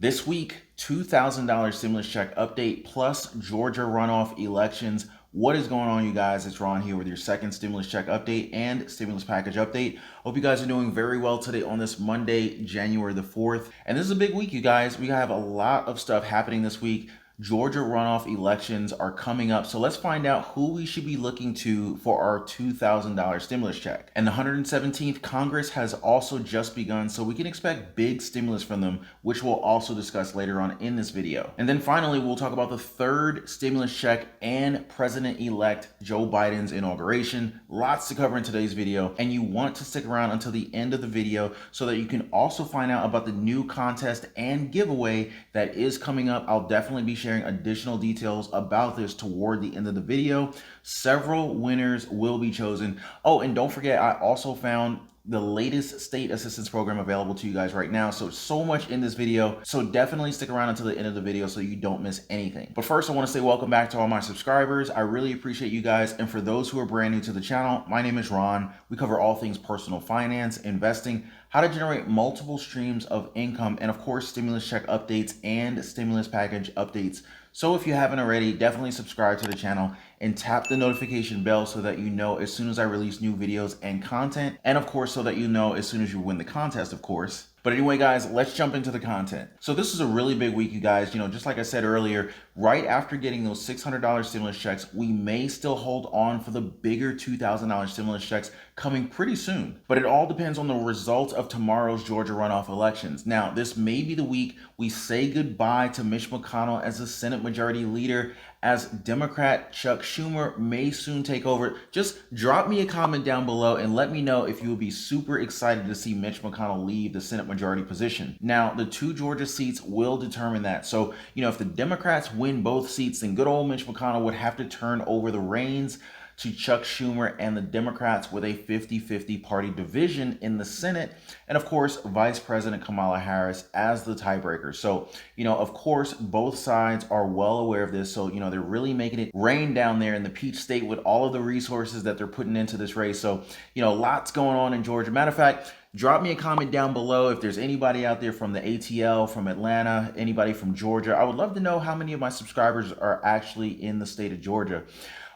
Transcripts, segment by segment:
This week, $2,000 stimulus check update plus Georgia runoff elections. What is going on, you guys? It's Ron here with your second stimulus check update and stimulus package update. Hope you guys are doing very well today on this Monday, January the 4th. And this is a big week, you guys. We have a lot of stuff happening this week. Georgia runoff elections are coming up, so let's find out who we should be looking to for our $2,000 stimulus check. And the 117th Congress has also just begun, so we can expect big stimulus from them, which we'll also discuss later on in this video. And then finally, we'll talk about the third stimulus check and President-elect Joe Biden's inauguration. Lots to cover in today's video, and you want to stick around until the end of the video so that you can also find out about the new contest and giveaway that is coming up. I'll definitely be sharing additional details about this toward the end of the video. Several winners will be chosen. Oh, and don't forget, I also found the latest state assistance program available to you guys right now. So much in this video. So definitely stick around until the end of the video so you don't miss anything. But first, I want to say welcome back to all my subscribers. I really appreciate you guys. And for those who are brand new to the channel, my name is Ron. We cover all things personal finance, investing, how to generate multiple streams of income, and of course, stimulus check updates and stimulus package updates. So if you haven't already, definitely subscribe to the channel and tap the notification bell so that you know as soon as I release new videos and content. And of course, so that you know as soon as you win the contest, of course. But anyway, guys, let's jump into the content. So this is a really big week, you guys. Just like I said earlier, right after getting those $600 stimulus checks, we may still hold on for the bigger $2,000 stimulus checks coming pretty soon. But it all depends on the results of tomorrow's Georgia runoff elections. Now, this may be the week we say goodbye to Mitch McConnell as the Senate Majority Leader, as Democrat Chuck Schumer may soon take over. Just drop me a comment down below and let me know if you would be super excited to see Mitch McConnell leave the Senate Majority position. Now, the two Georgia seats will determine that. So, if the Democrats win both seats, then good old Mitch McConnell would have to turn over the reins to Chuck Schumer and the Democrats with a 50-50 party division in the Senate. And of course, Vice President Kamala Harris as the tiebreaker. So, of course, both sides are well aware of this. So, they're really making it rain down there in the Peach State with all of the resources that they're putting into this race. So, lots going on in Georgia. Matter of fact, drop me a comment down below if there's anybody out there from the ATL, from Atlanta, anybody from Georgia. I would love to know how many of my subscribers are actually in the state of Georgia.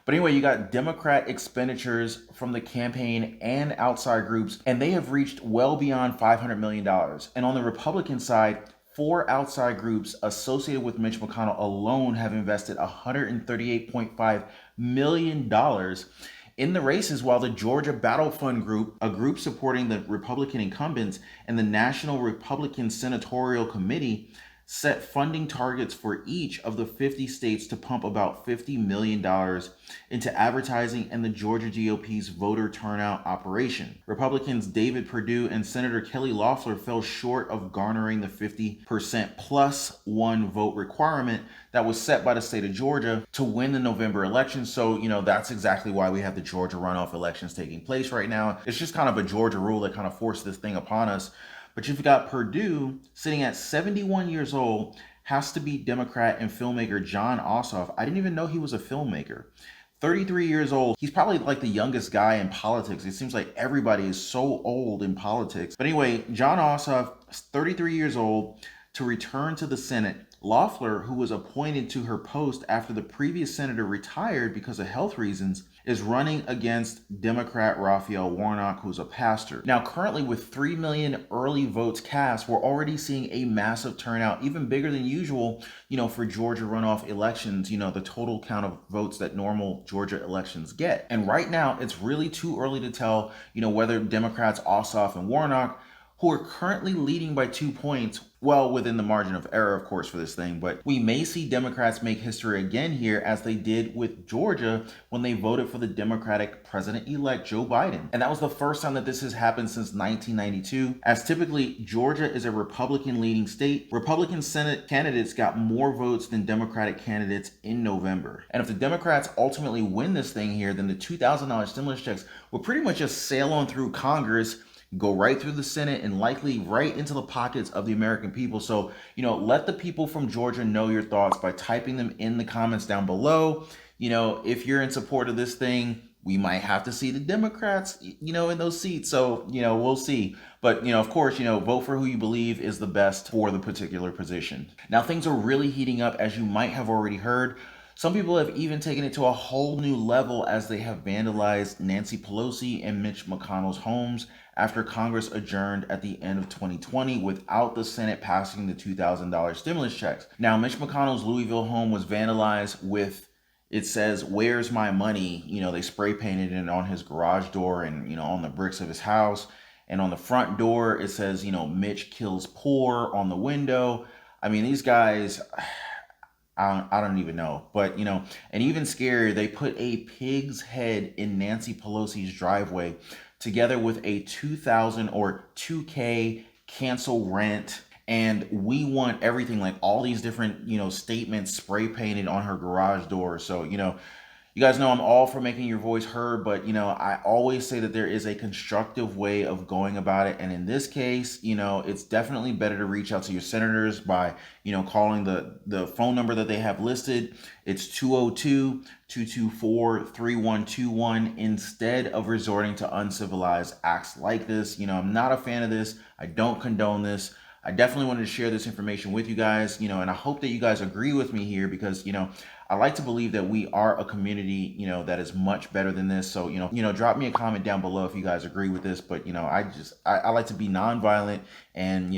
But anyway, you got Democrat expenditures from the campaign and outside groups, and they have reached well beyond $500 million. And on the Republican side, 4 outside groups associated with Mitch McConnell alone have invested $138.5 million in the races, while the Georgia Battle Fund Group, a group supporting the Republican incumbents, and the National Republican Senatorial Committee set funding targets for each of the 50 states to pump about $50 million into advertising and the Georgia GOP's voter turnout operation. Republicans David Perdue and Senator Kelly Loeffler fell short of garnering the 50% plus one vote requirement that was set by the state of Georgia to win the November election. So, that's exactly why we have the Georgia runoff elections taking place right now. It's just kind of a Georgia rule that kind of forced this thing upon us. But you've got Perdue sitting at 71 years old, has to beat Democrat and filmmaker Jon Ossoff. I didn't even know he was a filmmaker. 33 years old. He's probably like the youngest guy in politics. It seems like everybody is so old in politics. But anyway, Jon Ossoff, 33 years old, to return to the Senate. Loeffler, who was appointed to her post after the previous senator retired because of health reasons, is running against Democrat Raphael Warnock, who's a pastor. Now, currently with 3 million early votes cast, we're already seeing a massive turnout, even bigger than usual, for Georgia runoff elections, the total count of votes that normal Georgia elections get. And right now, it's really too early to tell, whether Democrats Ossoff and Warnock, who are currently leading by 2 points, well within the margin of error, of course, for this thing. But we may see Democrats make history again here, as they did with Georgia when they voted for the Democratic President-elect Joe Biden. And that was the first time that this has happened since 1992, as typically Georgia is a Republican-leading state. Republican Senate candidates got more votes than Democratic candidates in November. And if the Democrats ultimately win this thing here, then the $2,000 stimulus checks will pretty much just sail on through Congress, go right through the Senate, and likely right into the pockets of the American people. So, let the people from Georgia know your thoughts by typing them in the comments down below. If you're in support of this thing, we might have to see the Democrats, in those seats. So, we'll see. But, of course, vote for who you believe is the best for the particular position. Now, things are really heating up, as you might have already heard. Some people have even taken it to a whole new level as they have vandalized Nancy Pelosi and Mitch McConnell's homes after Congress adjourned at the end of 2020 without the Senate passing the $2,000 stimulus checks. Now, Mitch McConnell's Louisville home was vandalized with, it says, "Where's my money?" They spray painted it on his garage door and, on the bricks of his house. And on the front door, it says, "Mitch kills poor" on the window. I mean, these guys, I don't even know. But, and even scarier, they put a pig's head in Nancy Pelosi's driveway together with a 2,000 or 2K cancel rent. And we want everything, like all these different, statements spray painted on her garage door. So, you guys know I'm all for making your voice heard, but, I always say that there is a constructive way of going about it. And in this case, it's definitely better to reach out to your senators by, calling the phone number that they have listed. It's 202-224-3121 instead of resorting to uncivilized acts like this. I'm not a fan of this. I don't condone this. I definitely wanted to share this information with you guys, and I hope that you guys agree with me here because, I like to believe that we are a community, that is much better than this. So, drop me a comment down below if you guys agree with this. But, I like to be nonviolent and,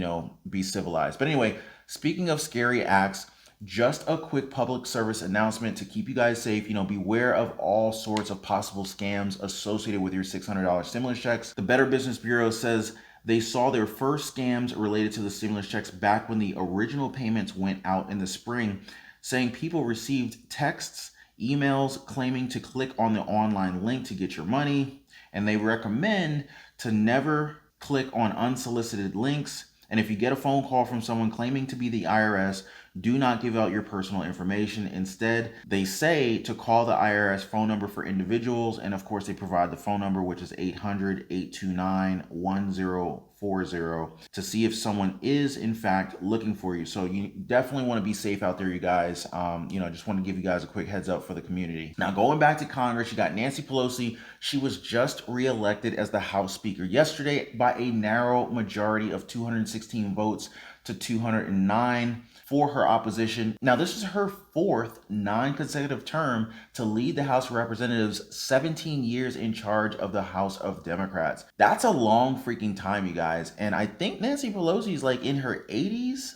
be civilized. But anyway, speaking of scary acts, just a quick public service announcement to keep you guys safe. Beware of all sorts of possible scams associated with your $600 stimulus checks. The Better Business Bureau says they saw their first scams related to the stimulus checks back when the original payments went out in the spring, saying people received texts, emails claiming to click on the online link to get your money, and they recommend to never click on unsolicited links. And if you get a phone call from someone claiming to be the IRS, do not give out your personal information. Instead, they say to call the IRS phone number for individuals, and of course they provide the phone number, which is 800-829-1040, to see if someone is in fact looking for you. So you definitely want to be safe out there, you guys. Just want to give you guys a quick heads up for the community. Now, going back to Congress, you got Nancy Pelosi. She was just reelected as the House Speaker yesterday by a narrow majority of 216 votes to 209 for her opposition. Now, this is her fourth non-consecutive term to lead the House of Representatives, 17 years in charge of the House of Democrats. That's a long freaking time, you guys. And I think Nancy Pelosi is like in her 80s.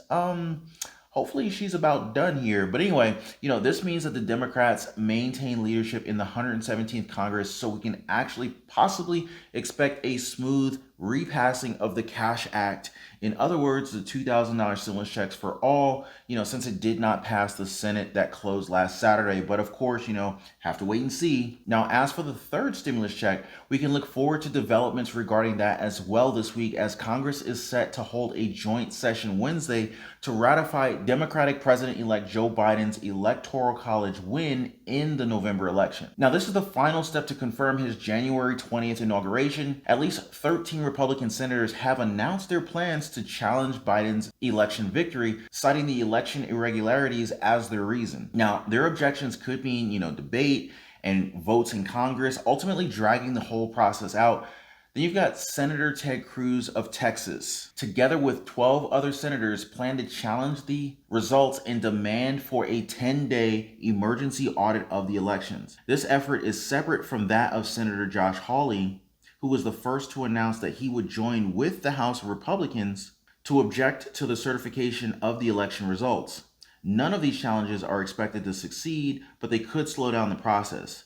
Hopefully she's about done here. But anyway, this means that the Democrats maintain leadership in the 117th Congress, so we can actually possibly expect a smooth repassing of the Cash Act. In other words, the $2,000 stimulus checks for all, since it did not pass the Senate that closed last Saturday. But of course, have to wait and see. Now, as for the third stimulus check, we can look forward to developments regarding that as well this week, as Congress is set to hold a joint session Wednesday to ratify Democratic President-elect Joe Biden's Electoral College win in the November election. Now, this is the final step to confirm his January 20th inauguration. At least 13 Republican senators have announced their plans to challenge Biden's election victory, citing the election irregularities as their reason. Now, their objections could mean, debate and votes in Congress, ultimately dragging the whole process out. Then you've got Senator Ted Cruz of Texas, together with 12 other senators, plan to challenge the results and demand for a 10-day emergency audit of the elections. This effort is separate from that of Senator Josh Hawley, who was the first to announce that he would join with the House Republicans to object to the certification of the election results. None of these challenges are expected to succeed, but they could slow down the process.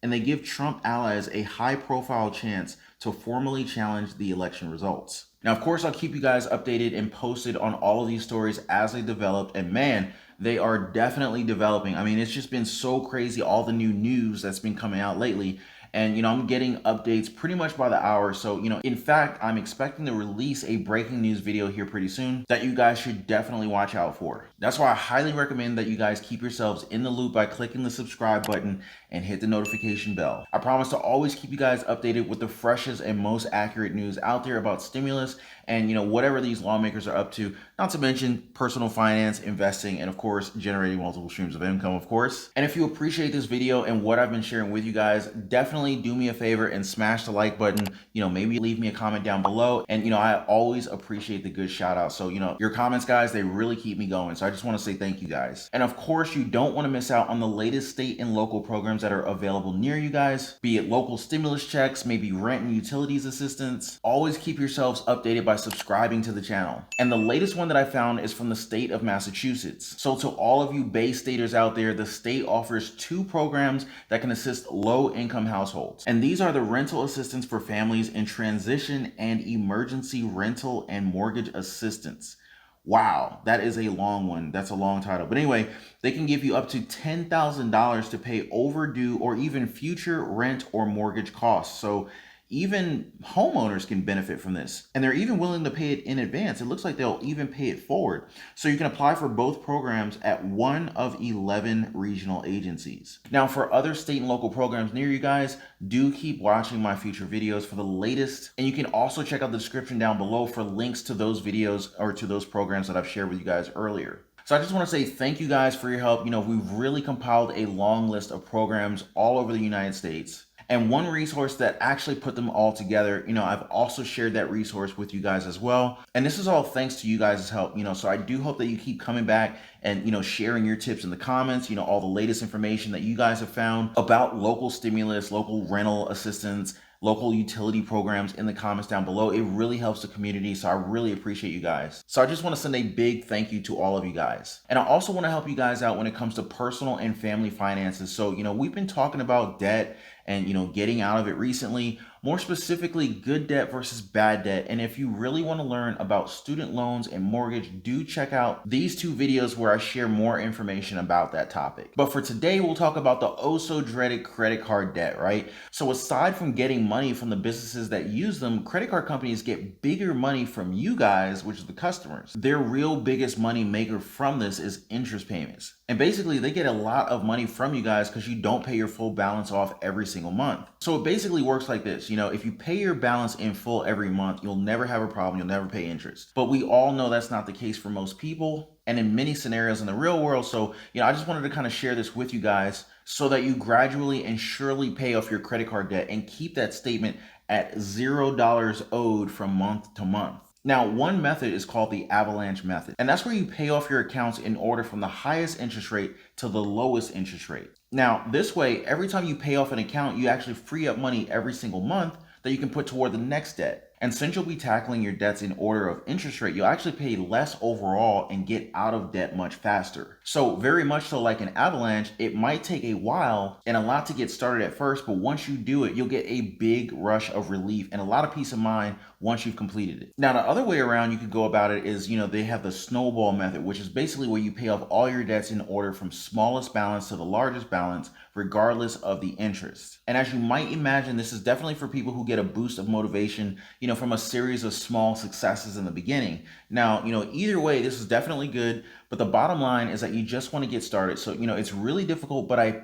And they give Trump allies a high-profile chance to formally challenge the election results. Now, of course, I'll keep you guys updated and posted on all of these stories as they develop. And man, they are definitely developing. I mean, it's just been so crazy, all the new news that's been coming out lately. And, I'm getting updates pretty much by the hour. So, in fact, I'm expecting to release a breaking news video here pretty soon that you guys should definitely watch out for. That's why I highly recommend that you guys keep yourselves in the loop by clicking the subscribe button and hit the notification bell. I promise to always keep you guys updated with the freshest and most accurate news out there about stimulus and whatever these lawmakers are up to, not to mention personal finance, investing, and of course generating multiple streams of income, of course. And if you appreciate this video and what I've been sharing with you guys, definitely do me a favor and smash the like button. Maybe leave me a comment down below, and I always appreciate the good shout out. So your comments, guys, they really keep me going. So I just want to say thank you guys. And of course, you don't want to miss out on the latest state and local programs that are available near you guys, be it local stimulus checks, maybe rent and utilities assistance. Always keep yourselves updated by subscribing to the channel. And the latest one that I found is from the state of Massachusetts. So to all of you Bay Staters out there, the state offers 2 programs that can assist low-income households. And these are the rental assistance for families in transition and emergency rental and mortgage assistance. Wow, that is a long one. That's a long title. But anyway, they can give you up to $10,000 to pay overdue or even future rent or mortgage costs. So even homeowners can benefit from this, and they're even willing to pay it in advance. It looks like they'll even pay it forward. So you can apply for both programs at one of 11 regional agencies. Now, for other state and local programs near you guys, do keep watching my future videos for the latest. And you can also check out the description down below for links to those videos or to those programs that I've shared with you guys earlier. So I just want to say thank you guys for your help. We've really compiled a long list of programs all over the United States. And one resource that actually put them all together, I've also shared that resource with you guys as well. And this is all thanks to you guys' help, so I do hope that you keep coming back and, sharing your tips in the comments, all the latest information that you guys have found about local stimulus, local rental assistance, local utility programs in the comments down below. It really helps the community, so I really appreciate you guys. So I just want to send a big thank you to all of you guys. And I also want to help you guys out when it comes to personal and family finances. So, we've been talking about debt and, getting out of it recently, more specifically good debt versus bad debt. And if you really want to learn about student loans and mortgage, do check out these 2 videos where I share more information about that topic. But for today, we'll talk about the oh so dreaded credit card debt, right? So aside from getting money from the businesses that use them, credit card companies get bigger money from you guys, which is the customers. Their real biggest money maker from this is interest payments. And basically they get a lot of money from you guys because you don't pay your full balance off every single month. So it basically works like this. If you pay your balance in full every month, you'll never have a problem. You'll never pay interest. But we all know that's not the case for most people and in many scenarios in the real world. So, I just wanted to kind of share this with you guys so that you gradually and surely pay off your credit card debt and keep that statement at $0 owed from month to month. Now, one method is called the avalanche method, and that's where you pay off your accounts in order from the highest interest rate to the lowest interest rate. Now, this way, every time you pay off an account, you actually free up money every single month that you can put toward the next debt. And since you'll be tackling your debts in order of interest rate, you'll actually pay less overall and get out of debt much faster. So very much so like an avalanche, it might take a while and a lot to get started at first, but once you do it, you'll get a big rush of relief and a lot of peace of mind once you've completed it. Now, the other way around you could go about it is, they have the snowball method, which is basically where you pay off all your debts in order from smallest balance to the largest balance, regardless of the interest. And as you might imagine, this is definitely for people who get a boost of motivation, from a series of small successes in the beginning. Now, either way, this is definitely good, but the bottom line is that you just want to get started. So, it's really difficult, but I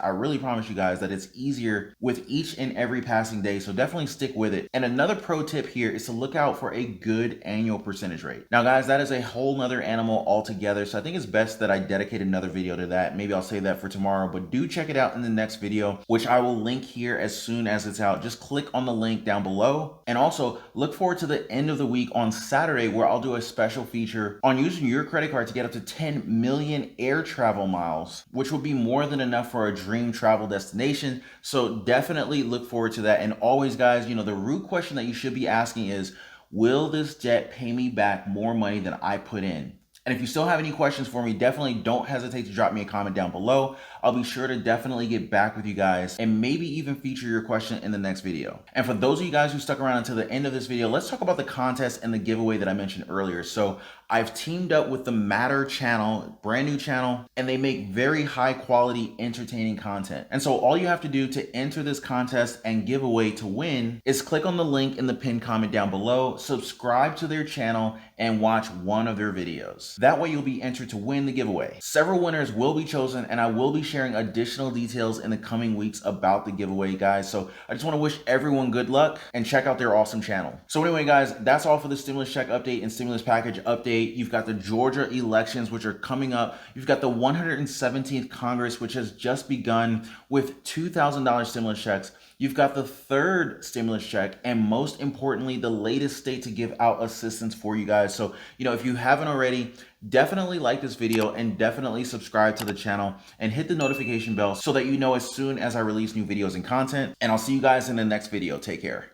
really promise you guys that it's easier with each and every passing day. So definitely stick with it. And another pro tip here is to look out for a good annual percentage rate. Now, guys, that is a whole nother animal altogether. So I think it's best that I dedicate another video to that. Maybe I'll save that for tomorrow, but do check it out in the next video, which I will link here as soon as it's out. Just click on the link down below. And also look forward to the end of the week on Saturday, where I'll do a special feature on using your credit card to get up to 10 million air travel miles, which will be more than enough for a dream travel destination. So definitely look forward to that. And always, guys, the root question that you should be asking is, will this debt pay me back more money than I put in? And if you still have any questions for me, definitely don't hesitate to drop me a comment down below. I'll be sure to definitely get back with you guys and maybe even feature your question in the next video. And for those of you guys who stuck around until the end of this video, let's talk about the contest and the giveaway that I mentioned earlier. So I've teamed up with the Matter channel, brand new channel, and they make very high quality, entertaining content. And so all you have to do to enter this contest and giveaway to win is click on the link in the pinned comment down below, subscribe to their channel, and watch one of their videos. That way you'll be entered to win the giveaway. Several winners will be chosen, and I will be sharing additional details in the coming weeks about the giveaway, guys. So I just want to wish everyone good luck and check out their awesome channel. So anyway, guys, that's all for the stimulus check update and stimulus package update. You've got the Georgia elections, which are coming up. You've got the 117th Congress, which has just begun with $2,000 stimulus checks. You've got the third stimulus check, and most importantly, the latest state to give out assistance for you guys. So, if you haven't already, definitely like this video and definitely subscribe to the channel and hit the notification bell so that you know as soon as I release new videos and content. And I'll see you guys in the next video. Take care.